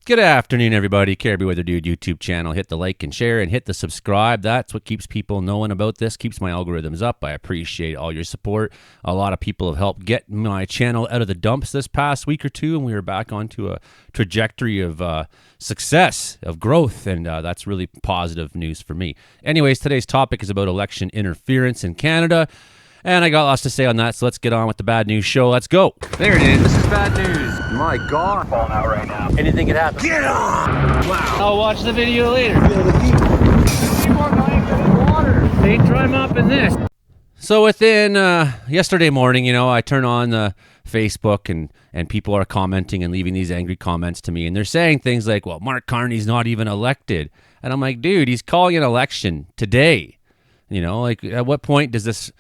Good afternoon, everybody. Caribou Weather Dude YouTube channel. Hit the like and share and hit the subscribe. That's what keeps people knowing about this, keeps my algorithms up. I appreciate all your support. A lot of people have helped get my channel out of the dumps this past week or two, and we are back onto a trajectory of success, of growth, and that's really positive news for me. Anyways, today's topic is about election interference in Canada. And I got lots to say on that, so let's get on with the bad news show. Let's go. There it is. This is bad news. My God. I'm falling out right now. Anything could happen. Get on! Wow. I'll watch the video later. People are going to the water. They dry mopping this. So within yesterday morning, I turn on the Facebook and people are commenting and leaving these angry comments to me. And they're saying things like, well, Mark Carney's not even elected. And I'm like, dude, he's calling an election today. At what point does this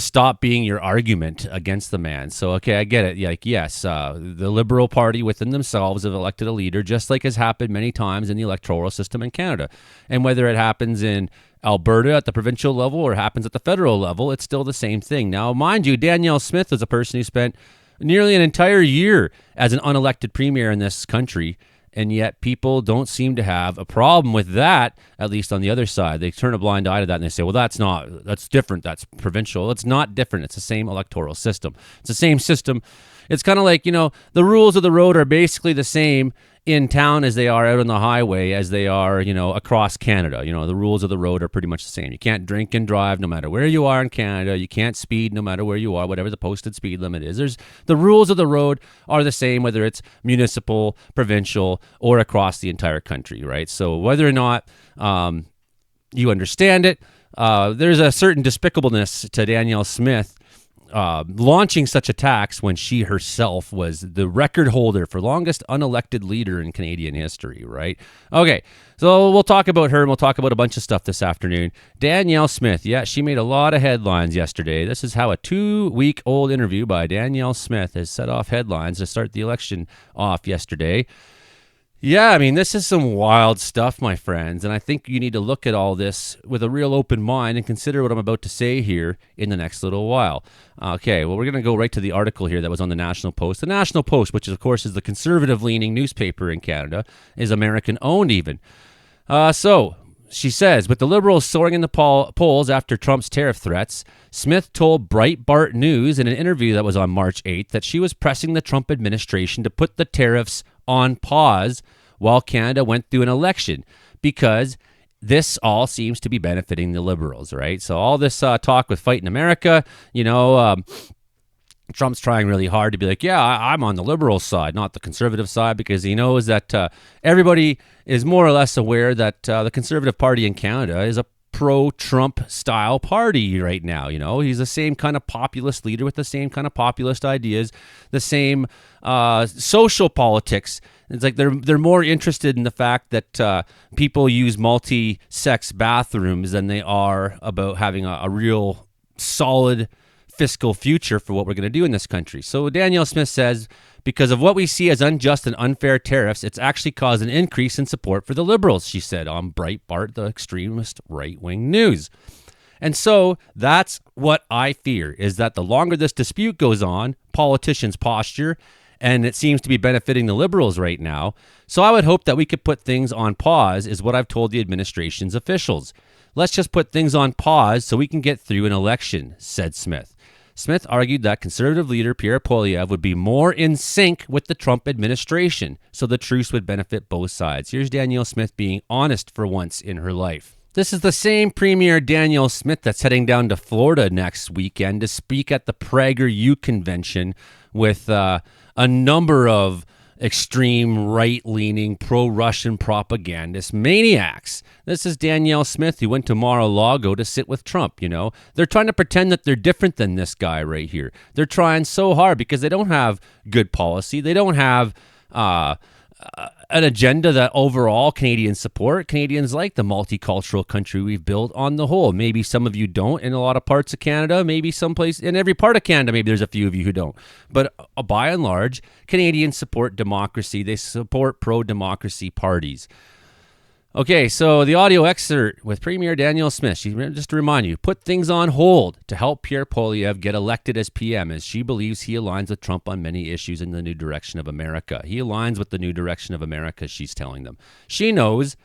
stop being your argument against the man? So, okay, I get it. Yes, the Liberal Party within themselves have elected a leader, just like has happened many times in the electoral system in Canada. And whether it happens in Alberta at the provincial level or happens at the federal level, it's still the same thing. Now, mind you, Danielle Smith is a person who spent nearly an entire year as an unelected premier in this country. And yet people don't seem to have a problem with that, at least on the other side. They turn a blind eye to that and they say, well, that's different. That's provincial. It's not different. It's the same electoral system. It's the same system. It's kind of like, the rules of the road are basically the same in town as they are out on the highway, as they are, across Canada. The rules of the road are pretty much the same. You can't drink and drive no matter where you are in Canada. You can't speed no matter where you are, whatever the posted speed limit is. The rules of the road are the same, whether it's municipal, provincial, or across the entire country, right? So whether or not you understand it, there's a certain despicableness to Danielle Smith launching such attacks when she herself was the record holder for longest unelected leader in Canadian history, right? Okay, so we'll talk about her and we'll talk about a bunch of stuff this afternoon. Danielle Smith, yeah, she made a lot of headlines yesterday. This is how a 2-week-old interview by Danielle Smith has set off headlines to start the election off yesterday. Yeah, this is some wild stuff, my friends, and I think you need to look at all this with a real open mind and consider what I'm about to say here in the next little while. Okay, well, we're going to go right to the article here that was on the National Post. The National Post, which of course is the conservative-leaning newspaper in Canada, is American-owned even. So she says, with the Liberals soaring in the polls after Trump's tariff threats, Smith told Breitbart News in an interview that was on March 8th that she was pressing the Trump administration to put the tariffs on pause while Canada went through an election, because this all seems to be benefiting the Liberals, right? So all this talk with Fight in America, Trump's trying really hard to be like, yeah, I'm on the Liberal side, not the conservative side, because he knows that everybody is more or less aware that the Conservative Party in Canada is a pro-Trump style party right now. He's the same kind of populist leader with the same kind of populist ideas, the same social politics. It's like they're more interested in the fact that people use multi-sex bathrooms than they are about having a real solid fiscal future for what we're going to do in this country. So Danielle Smith says, because of what we see as unjust and unfair tariffs, it's actually caused an increase in support for the Liberals, she said on Breitbart, the extremist right-wing news. And so that's what I fear, is that the longer this dispute goes on, politicians posture, and it seems to be benefiting the Liberals right now. So I would hope that we could put things on pause, is what I've told the administration's officials. Let's just put things on pause so we can get through an election, said Smith. Smith argued that conservative leader Pierre Poilievre would be more in sync with the Trump administration, so the truce would benefit both sides. Here's Danielle Smith being honest for once in her life. This is the same Premier Danielle Smith that's heading down to Florida next weekend to speak at the PragerU convention with a number of extreme right-leaning pro-Russian propagandist maniacs. This is Danielle Smith, who went to Mar-a-Lago to sit with Trump. They're trying to pretend that they're different than this guy right here. They're trying so hard because they don't have good policy. They don't have an agenda that overall Canadians support. Canadians like the multicultural country we've built on the whole. Maybe some of you don't in a lot of parts of Canada. Maybe someplace in every part of Canada, maybe there's a few of you who don't. But by and large, Canadians support democracy. They support pro-democracy parties. Okay, so the audio excerpt with Premier Danielle Smith. Just to remind you, put things on hold to help Pierre Poilievre get elected as PM, as she believes he aligns with Trump on many issues in the new direction of America. He aligns with the new direction of America, she's telling them. She knows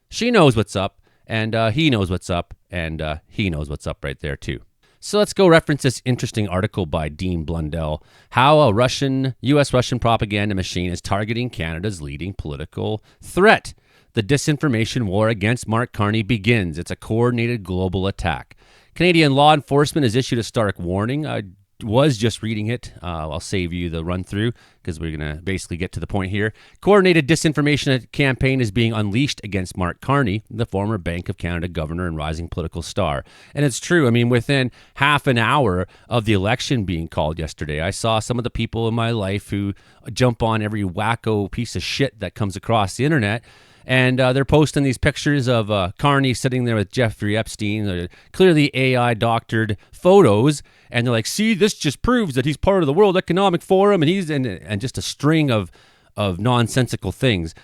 what's up, and he knows what's up, and he knows what's up right there too. So let's go reference this interesting article by Dean Blundell, how a U.S.-Russian propaganda machine is targeting Canada's leading political threat. The disinformation war against Mark Carney begins. It's a coordinated global attack. Canadian law enforcement has issued a stark warning. I was just reading it. I'll save you the run through because we're going to basically get to the point here. Coordinated disinformation campaign is being unleashed against Mark Carney, the former Bank of Canada governor and rising political star. And it's true. I mean, within half an hour of the election being called yesterday, I saw some of the people in my life who jump on every wacko piece of shit that comes across the internet. And they're posting these pictures of Carney sitting there with Jeffrey Epstein. They're clearly AI doctored photos. And they're like, see, this just proves that he's part of the World Economic Forum. And he's and just a string of nonsensical things.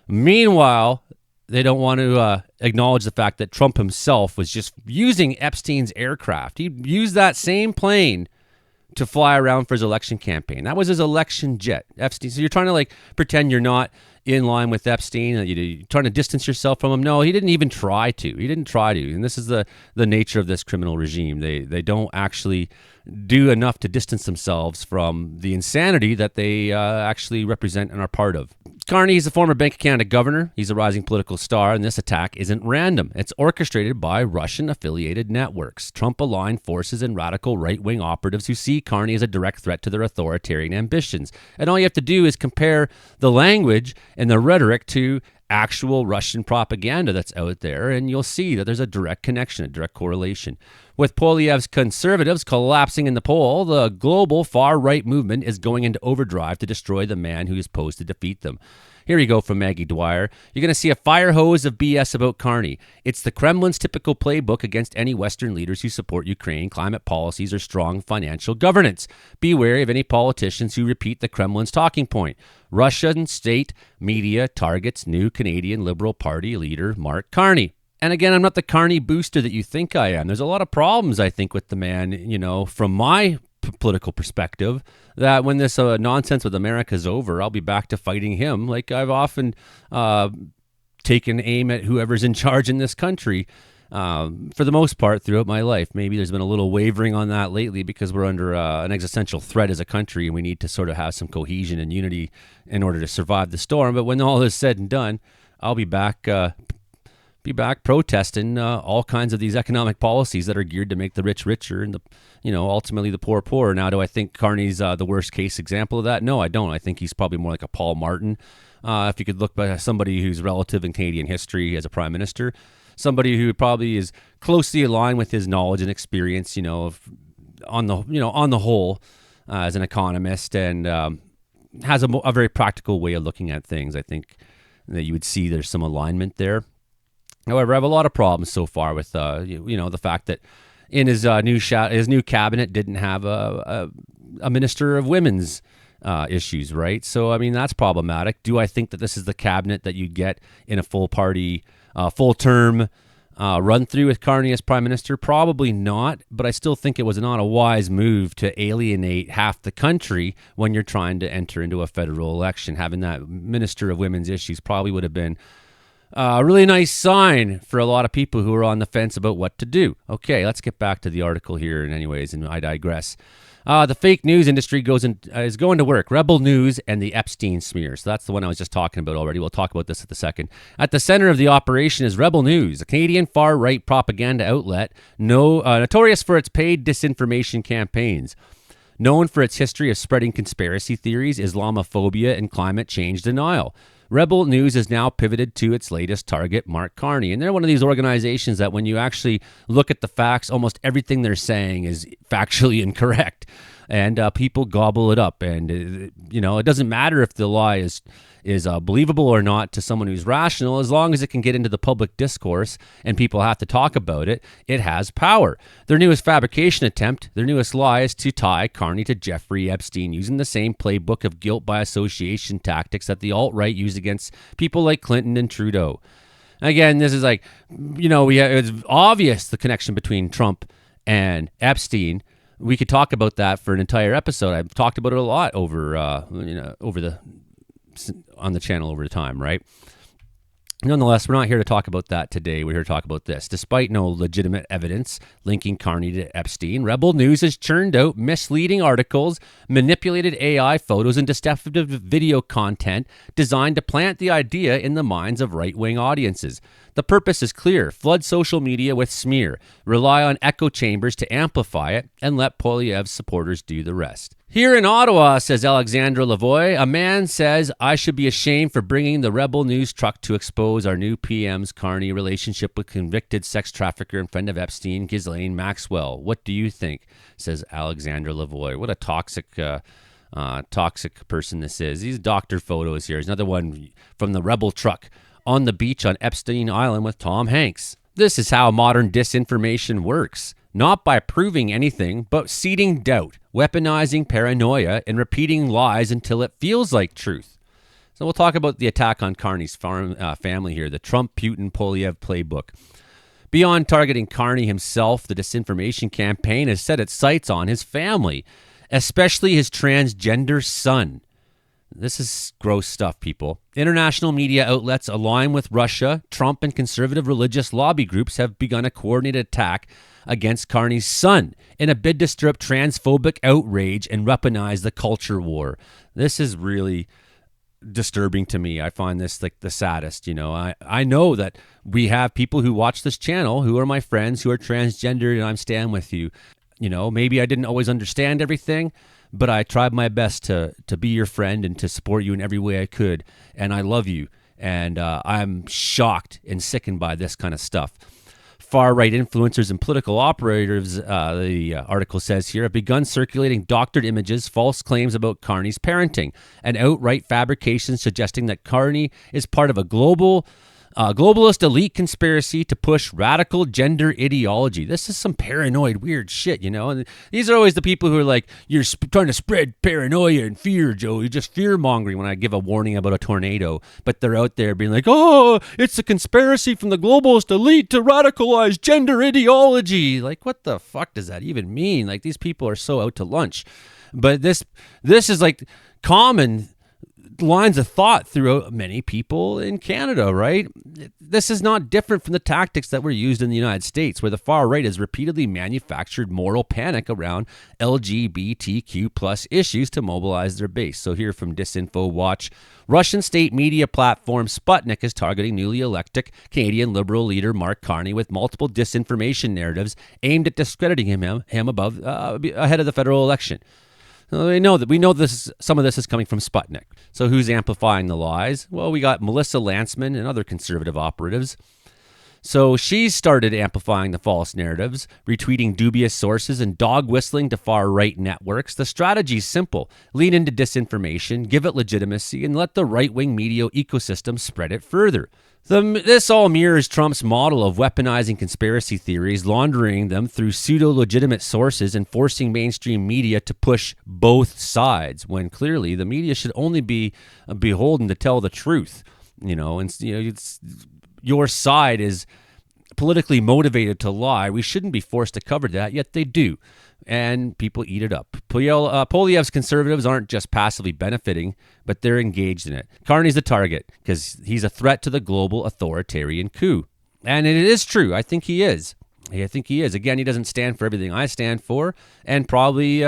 Meanwhile, they don't want to acknowledge the fact that Trump himself was just using Epstein's aircraft. He used that same plane to fly around for his election campaign. That was his election jet. Epstein. So you're trying to pretend you're not in line with Epstein, you're trying to distance yourself from him. No, he didn't even try to. He didn't try to. And this is the nature of this criminal regime. They don't actually do enough to distance themselves from the insanity that they actually represent and are part of. Carney is a former Bank of Canada governor. He's a rising political star, and this attack isn't random. It's orchestrated by Russian-affiliated networks, Trump-aligned forces, and radical right-wing operatives who see Carney as a direct threat to their authoritarian ambitions. And all you have to do is compare the language and the rhetoric to actual Russian propaganda that's out there, and you'll see that there's a direct connection, a direct correlation. With Poilievre's conservatives collapsing in the poll, the global far-right movement is going into overdrive to destroy the man who is posed to defeat them. Here you go from Maggie Dwyer. You're going to see a fire hose of BS about Carney. It's the Kremlin's typical playbook against any Western leaders who support Ukraine, climate policies, or strong financial governance. Be wary of any politicians who repeat the Kremlin's talking point. Russian state media targets new Canadian Liberal Party leader Mark Carney. And again, I'm not the Carney booster that you think I am. There's a lot of problems, I think, with the man, from my political perspective, that when this nonsense with America is over, I'll be back to fighting him like I've often taken aim at whoever's in charge in this country for the most part throughout my life. Maybe there's been a little wavering on that lately because we're under an existential threat as a country and we need to sort of have some cohesion and unity in order to survive the storm. But when all is said and done, I'll be back protesting all kinds of these economic policies that are geared to make the rich richer and ultimately the poor poorer. Now, do I think Carney's the worst case example of that? No, I don't. I think he's probably more like a Paul Martin. If you could look at somebody who's relative in Canadian history as a prime minister, somebody who probably is closely aligned with his knowledge and experience, on the whole, as an economist, and has a very practical way of looking at things. I think that you would see there's some alignment there. However, I have a lot of problems so far with the fact that in his new cabinet didn't have a minister of women's issues, right? So I mean that's problematic. Do I think that this is the cabinet that you'd get in a full term run through with Carney as prime minister? Probably not, but I still think it was not a wise move to alienate half the country when you're trying to enter into a federal election. Having that minister of women's issues probably would have been a really nice sign for a lot of people who are on the fence about what to do. Okay, let's get back to the article here anyways, and I digress. The fake news industry is going to work. Rebel News and the Epstein smear. So that's the one I was just talking about already. We'll talk about this at the second. At the center of the operation is Rebel News, a Canadian far-right propaganda outlet notorious for its paid disinformation campaigns. Known for its history of spreading conspiracy theories, Islamophobia, and climate change denial. Rebel News has now pivoted to its latest target, Mark Carney. And they're one of these organizations that when you actually look at the facts, almost everything they're saying is factually incorrect. And people gobble it up. And, it doesn't matter if the lie is believable or not to someone who's rational. As long as it can get into the public discourse and people have to talk about it, it has power. Their newest fabrication attempt, their newest lie, is to tie Carney to Jeffrey Epstein using the same playbook of guilt by association tactics that the alt-right used against people like Clinton and Trudeau. Again, this is like, it's obvious the connection between Trump and Epstein. We could talk about that for an entire episode. I've talked about it a lot on the channel over the time, right? Nonetheless, we're not here to talk about that today. We're here to talk about this. Despite no legitimate evidence linking Carney to Epstein, Rebel News has churned out misleading articles, manipulated AI photos, and deceptive video content designed to plant the idea in the minds of right-wing audiences. The purpose is clear. Flood social media with smear. Rely on echo chambers to amplify it, and let Poilievre's supporters do the rest. Here in Ottawa, says Alexandra Lavoie, a man says, I should be ashamed for bringing the Rebel News truck to expose our new PM's Carney relationship with convicted sex trafficker and friend of Epstein, Ghislaine Maxwell. What do you think? Says Alexandra Lavoie. What a toxic person this is. These doctor photos here. There's another one from the Rebel truck on the beach on Epstein Island with Tom Hanks. This is how modern disinformation works. Not by proving anything, but seeding doubt, weaponizing paranoia, and repeating lies until it feels like truth. So we'll talk about the attack on Carney's family here, the Trump-Putin Poilievre playbook. Beyond targeting Carney himself, the disinformation campaign has set its sights on his family, especially his transgender son. This is gross stuff, people. International media outlets aligned with Russia, Trump, and conservative religious lobby groups have begun a coordinated attack against Carney's son in a bid to stir up transphobic outrage and weaponize the culture war. This is really disturbing to me. I find this like the saddest. I know that we have people who watch this channel who are my friends who are transgendered, and I'm stand with you. Maybe I didn't always understand everything, but I tried my best to be your friend and to support you in every way I could. And I love you. And I'm shocked and sickened by this kind of stuff. Far-right influencers and political operators, the article says here, have begun circulating doctored images, false claims about Carney's parenting, and outright fabrications suggesting that Carney is part of a globalist elite conspiracy to push radical gender ideology. This is some paranoid, weird shit, And these are always the people who are like, you're trying to spread paranoia and fear, Joe. You're just fear-mongering when I give a warning about a tornado. But they're out there being like, oh, it's a conspiracy from the globalist elite to radicalize gender ideology. Like, what the fuck does that even mean? Like, these people are so out to lunch. But this is like common lines of thought throughout many people in Canada, right? This is not different from the tactics that were used in the United States, where the far right has repeatedly manufactured moral panic around LGBTQ plus issues to mobilize their base. So here from Disinfo Watch, Russian state media platform Sputnik is targeting newly elected Canadian Liberal leader Mark Carney with multiple disinformation narratives aimed at discrediting him ahead of the federal election. We know this. Some of this is coming from Sputnik. So who's amplifying the lies? Well, we got Melissa Lantsman and other conservative operatives. So she started amplifying the false narratives, retweeting dubious sources, and dog whistling to far-right networks. The strategy's simple. Lean into disinformation, give it legitimacy, and let the right-wing media ecosystem spread it further. This all mirrors Trump's model of weaponizing conspiracy theories, laundering them through pseudo-legitimate sources, and forcing mainstream media to push both sides, when clearly the media should only be beholden to tell the truth. It's your side is politically motivated to lie. We shouldn't be forced to cover that, yet they do. And people eat it up. Poilievre's conservatives aren't just passively benefiting, but they're engaged in it. Carney's the target because he's a threat to the global authoritarian coup. And it is true. I think he is. Again, he doesn't stand for everything I stand for. And probably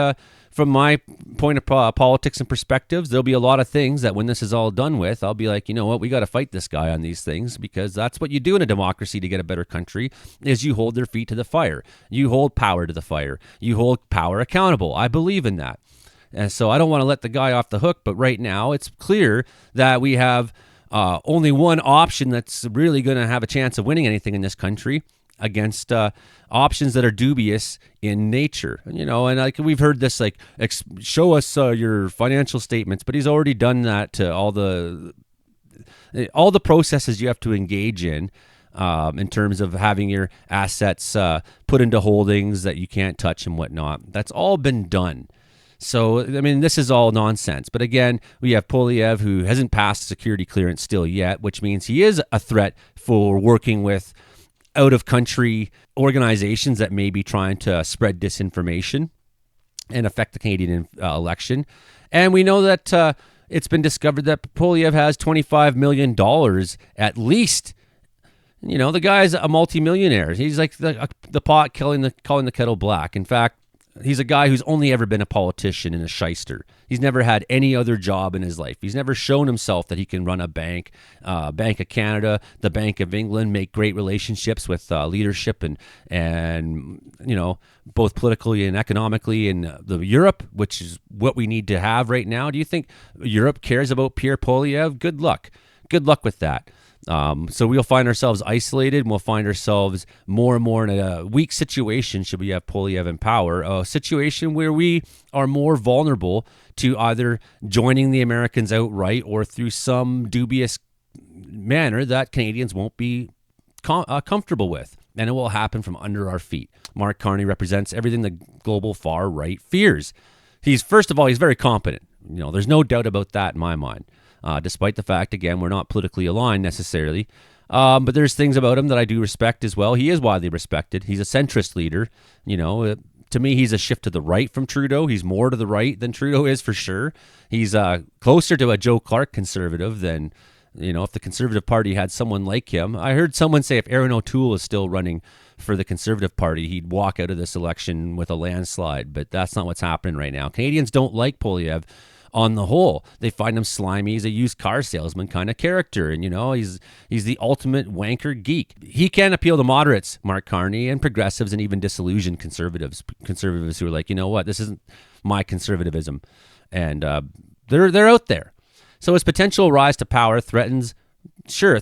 from my point of politics and perspectives, there'll be a lot of things that when this is all done with, I'll be like, you know what, we got to fight this guy on these things, because that's what you do in a democracy to get a better country, is you hold their feet to the fire. You hold power to the fire. You hold power accountable. I believe in that. And so I don't want to let the guy off the hook, but right now it's clear that we have only one option that's really going to have a chance of winning anything in this country, against options that are dubious in nature, and like we've heard this, like show us your financial statements, but he's already done that to all the processes you have to engage in terms of having your assets put into holdings that you can't touch and whatnot. That's all been done. So, I mean, this is all nonsense. But again, we have Poilievre, who hasn't passed security clearance still yet, which means he is a threat for working with out-of-country organizations that may be trying to spread disinformation and affect the Canadian election. And we know that it's been discovered that Poilievre has $25 million at least. You know, the guy's a multimillionaire. He's like the pot calling the kettle black. In fact, he's a guy who's only ever been a politician and a shyster. He's never had any other job in his life. He's never shown himself that he can run a bank, Bank of Canada, the Bank of England, make great relationships with leadership and you know, both politically and economically in Europe, which is what we need to have right now. Do you think Europe cares about Pierre Poilievre? Good luck. Good luck with that. So we'll find ourselves isolated, and we'll find ourselves more and more in a weak situation should we have Poilievre in power, a situation where we are more vulnerable to either joining the Americans outright or through some dubious manner that Canadians won't be comfortable with. And it will happen from under our feet. Mark Carney represents everything the global far right fears. First of all, he's very competent. You know, there's no doubt about that in my mind. Despite the fact, again, we're not politically aligned necessarily. But there's things about him that I do respect as well. He is widely respected. He's a centrist leader. You know, to me, he's a shift to the right from Trudeau. He's more to the right than Trudeau is for sure. He's closer to a Joe Clark conservative than, you know, if the Conservative Party had someone like him. I heard someone say if Aaron O'Toole is still running for the Conservative Party, he'd walk out of this election with a landslide. But that's not what's happening right now. Canadians don't like Poilievre. On the whole, they find him slimy. He's a used car salesman kind of character, and you know he's the ultimate wanker geek. He can appeal to moderates, Mark Carney, and progressives, and even disillusioned conservatives who are like, you know what, this isn't my conservatism, and they're out there. So his potential rise to power threatens Pierre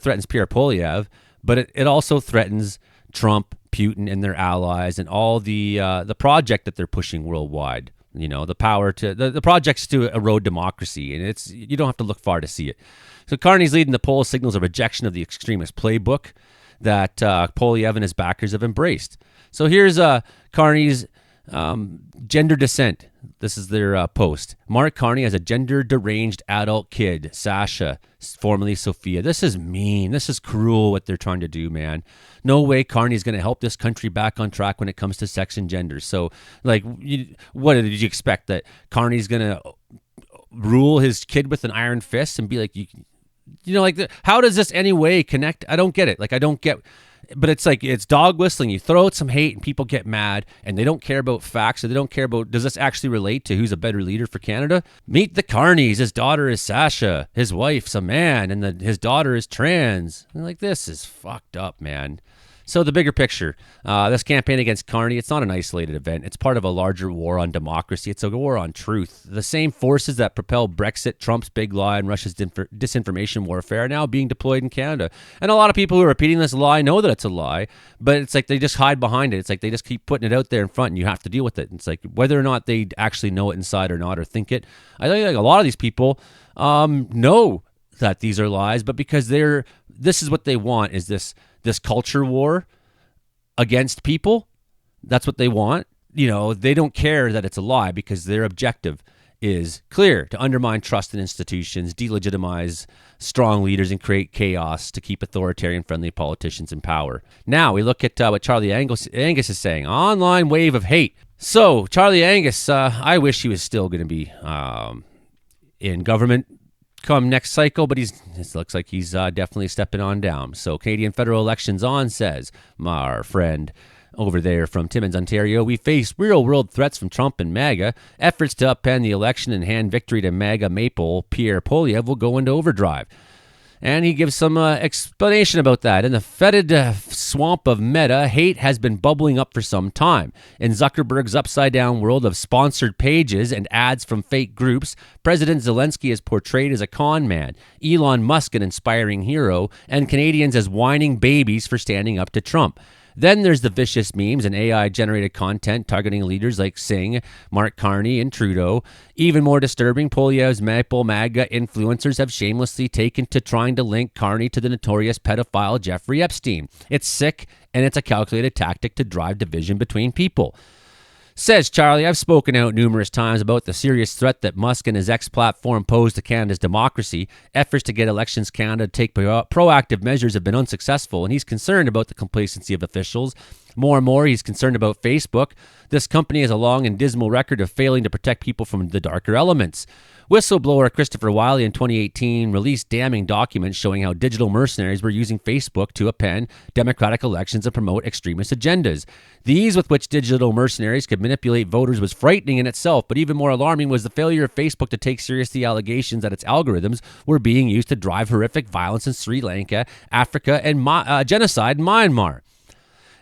Poilievre, but it also threatens Trump, Putin, and their allies, and all the project that they're pushing worldwide. You know, the power to the projects to erode democracy, and you don't have to look far to see it. So Carney's leading the poll signals a rejection of the extremist playbook that Poilievre and his backers have embraced. So here's Carney's gender dissent. This is their post. Mark Carney has a gender deranged adult kid, Sasha, formerly Sophia. This is mean. This is cruel what they're trying to do, man. No way Carney's going to help this country back on track when it comes to sex and gender. So, like, what did you expect? That Carney's going to rule his kid with an iron fist and be like, you know, like, how does this any way connect? I don't get it. Like, I don't get... But it's like, it's dog whistling. You throw out some hate and people get mad and they don't care about facts, or they don't care about, does this actually relate to who's a better leader for Canada? Meet the Carneys. His daughter is Sasha. His wife's a man, and his daughter is trans. And like, this is fucked up, man. So the bigger picture, this campaign against Carney, it's not an isolated event. It's part of a larger war on democracy. It's a war on truth. The same forces that propelled Brexit, Trump's big lie, and Russia's disinformation warfare are now being deployed in Canada. And a lot of people who are repeating this lie know that it's a lie, but it's like they just hide behind it. It's like they just keep putting it out there in front, and you have to deal with it. It's like whether or not they actually know it inside or not, or think it. I think like a lot of these people know that these are lies, but because this is what they want, is this culture war against people. That's what they want. You know, they don't care that it's a lie because their objective is clear: to undermine trust in institutions, delegitimize strong leaders, and create chaos to keep authoritarian friendly politicians in power. Now we look at what Charlie Angus is saying. Online wave of hate. So Charlie Angus, I wish he was still going to be in government come next cycle, but it looks like he's definitely stepping on down. So Canadian Federal Elections On says, our friend over there from Timmins, Ontario, we face real-world threats from Trump and MAGA. Efforts to upend the election and hand victory to MAGA maple Pierre Poilievre will go into overdrive. And he gives some explanation about that. In the fetid swamp of Meta, hate has been bubbling up for some time. In Zuckerberg's upside-down world of sponsored pages and ads from fake groups, President Zelensky is portrayed as a con man, Elon Musk an inspiring hero, and Canadians as whining babies for standing up to Trump. Then there's the vicious memes and AI-generated content targeting leaders like Singh, Mark Carney, and Trudeau. Even more disturbing, Poilievre's maple MAGA influencers have shamelessly taken to trying to link Carney to the notorious pedophile Jeffrey Epstein. It's sick, and it's a calculated tactic to drive division between people. Says Charlie, I've spoken out numerous times about the serious threat that Musk and his X platform pose to Canada's democracy. Efforts to get Elections Canada to take proactive measures have been unsuccessful, and he's concerned about the complacency of officials. More and more, he's concerned about Facebook. This company has a long and dismal record of failing to protect people from the darker elements. Whistleblower Christopher Wiley in 2018 released damning documents showing how digital mercenaries were using Facebook to append democratic elections and promote extremist agendas. The ease with which digital mercenaries could manipulate voters was frightening in itself, but even more alarming was the failure of Facebook to take seriously allegations that its algorithms were being used to drive horrific violence in Sri Lanka, Africa, and genocide in Myanmar.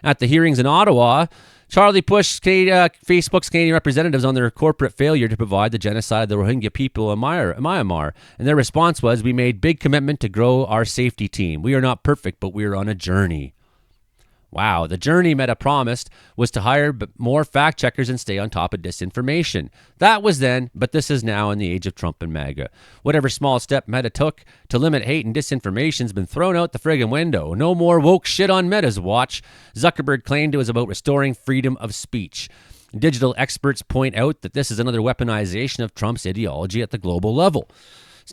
At the hearings in Ottawa, Charlie pushed Facebook's Canadian representatives on their corporate failure to provide the genocide of the Rohingya people in Myanmar. And their response was, "We made big commitment to grow our safety team. We are not perfect, but we are on a journey." Wow, the journey Meta promised was to hire more fact checkers and stay on top of disinformation. That was then, but this is now in the age of Trump and MAGA. Whatever small step Meta took to limit hate and disinformation has been thrown out the friggin' window. No more woke shit on Meta's watch. Zuckerberg claimed it was about restoring freedom of speech. Digital experts point out that this is another weaponization of Trump's ideology at the global level.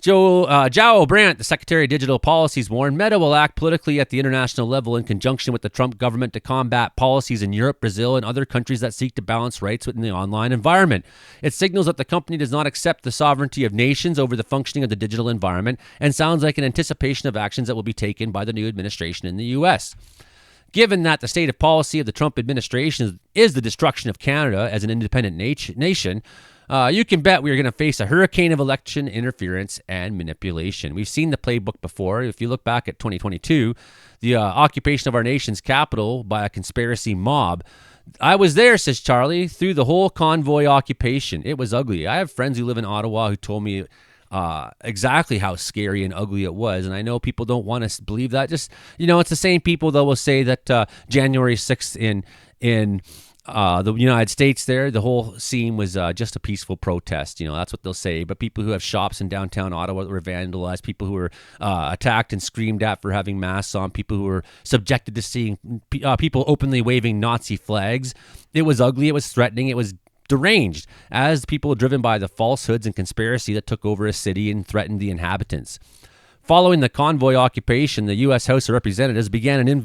Joe Brandt, the Secretary of Digital Policies, warned Meta will act politically at the international level in conjunction with the Trump government to combat policies in Europe, Brazil, and other countries that seek to balance rights within the online environment. It signals that the company does not accept the sovereignty of nations over the functioning of the digital environment and sounds like an anticipation of actions that will be taken by the new administration in the U.S. Given that the state of policy of the Trump administration is the destruction of Canada as an independent nation, you can bet we're going to face a hurricane of election interference and manipulation. We've seen the playbook before. If you look back at 2022, the occupation of our nation's capital by a conspiracy mob. I was there, says Charlie, through the whole convoy occupation. It was ugly. I have friends who live in Ottawa who told me exactly how scary and ugly it was. And I know people don't want to believe that. Just, it's the same people that will say that January 6th in the United States there, the whole scene was just a peaceful protest. That's what they'll say. But people who have shops in downtown Ottawa that were vandalized, people who were attacked and screamed at for having masks on, people who were subjected to seeing people openly waving Nazi flags. It was ugly. It was threatening. It was deranged as people driven by the falsehoods and conspiracy that took over a city and threatened the inhabitants. Following the convoy occupation, the U.S. House of Representatives began an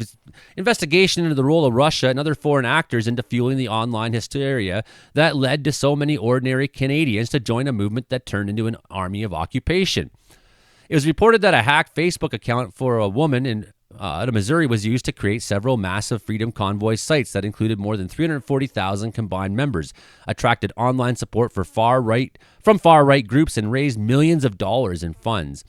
investigation into the role of Russia and other foreign actors into fueling the online hysteria that led to so many ordinary Canadians to join a movement that turned into an army of occupation. It was reported that a hacked Facebook account for a woman in Missouri was used to create several massive Freedom Convoy sites that included more than 340,000 combined members, attracted online support from far-right groups, and raised millions of dollars in funds.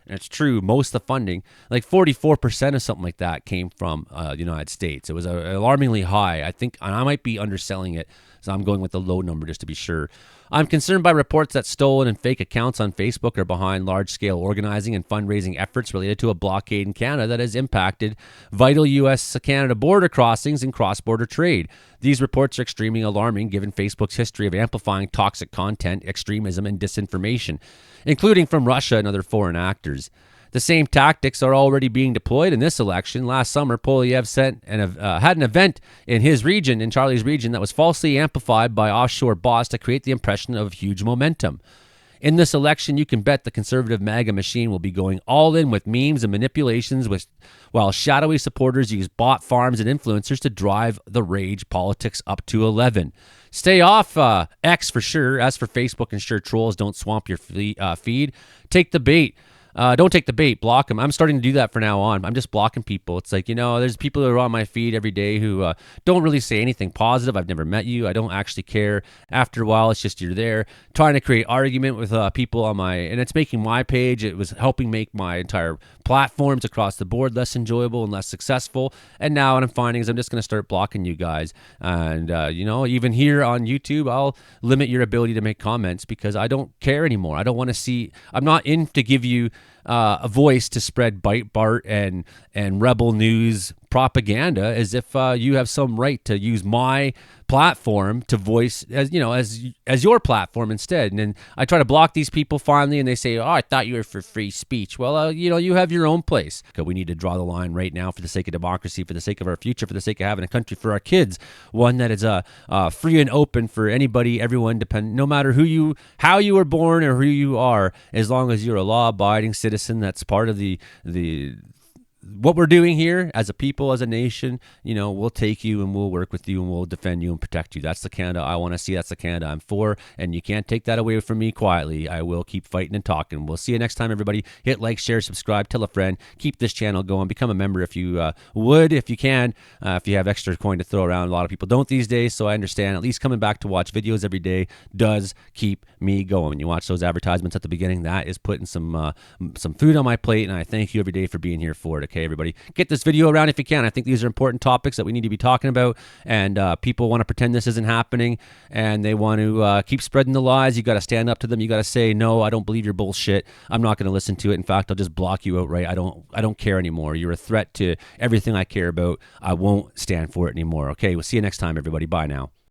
And it's true, most of the funding, like 44% or something like that, came from the United States. It was alarmingly high. I think, and I might be underselling it, so I'm going with the low number just to be sure. I'm concerned by reports that stolen and fake accounts on Facebook are behind large-scale organizing and fundraising efforts related to a blockade in Canada that has impacted vital U.S.-Canada border crossings and cross-border trade. These reports are extremely alarming given Facebook's history of amplifying toxic content, extremism, and disinformation, including from Russia and other foreign actors. The same tactics are already being deployed in this election. Last summer, Poilievre had an event in his region, in Charlie's region, that was falsely amplified by offshore boss to create the impression of huge momentum. In this election, you can bet the conservative MAGA machine will be going all in with memes and manipulations, while shadowy supporters use bot farms and influencers to drive the rage politics up to 11. Stay off X for sure. As for Facebook, ensure trolls don't swamp your feed. Take the bait. Don't take the bait, block them. I'm starting to do that from now on. I'm just blocking people. It's like, there's people who are on my feed every day who don't really say anything positive. I've never met you. I don't actually care. After a while, it's just you're there trying to create argument with people on and it's making my page. It was helping make my entire platforms across the board less enjoyable and less successful. And now what I'm finding is I'm just going to start blocking you guys. And, even here on YouTube, I'll limit your ability to make comments because I don't care anymore. I don't want to see, I'm not in to give you a voice to spread Breitbart and Rebel News propaganda, as if you have some right to use my platform to voice as your platform instead. And I try to block these people finally, and they say, "Oh, I thought you were for free speech." Well, you have your own place. We need to draw the line right now for the sake of democracy, for the sake of our future, for the sake of having a country for our kids, one that is free and open for anybody, everyone, no matter how you were born or who you are, as long as you're a law-abiding citizen. That's part of the what we're doing here as a people, as a nation. We'll take you and we'll work with you and we'll defend you and protect you. That's the Canada I want to see. That's the Canada I'm for. And you can't take that away from me quietly. I will keep fighting and talking. We'll see you next time, everybody. Hit like, share, subscribe, tell a friend. Keep this channel going. Become a member if you would, if you can, if you have extra coin to throw around. A lot of people don't these days, so I understand. At least coming back to watch videos every day does keep me going. When you watch those advertisements at the beginning, that is putting some food on my plate, and I thank you every day for being here for it. Okay, everybody, get this video around if you can. I think these are important topics that we need to be talking about, and people want to pretend this isn't happening, and they want to keep spreading the lies. You got to stand up to them. You got to say, no, I don't believe your bullshit. I'm not going to listen to it. In fact, I'll just block you outright. I don't care anymore. You're a threat to everything I care about. I won't stand for it anymore. Okay, we'll see you next time, everybody. Bye now.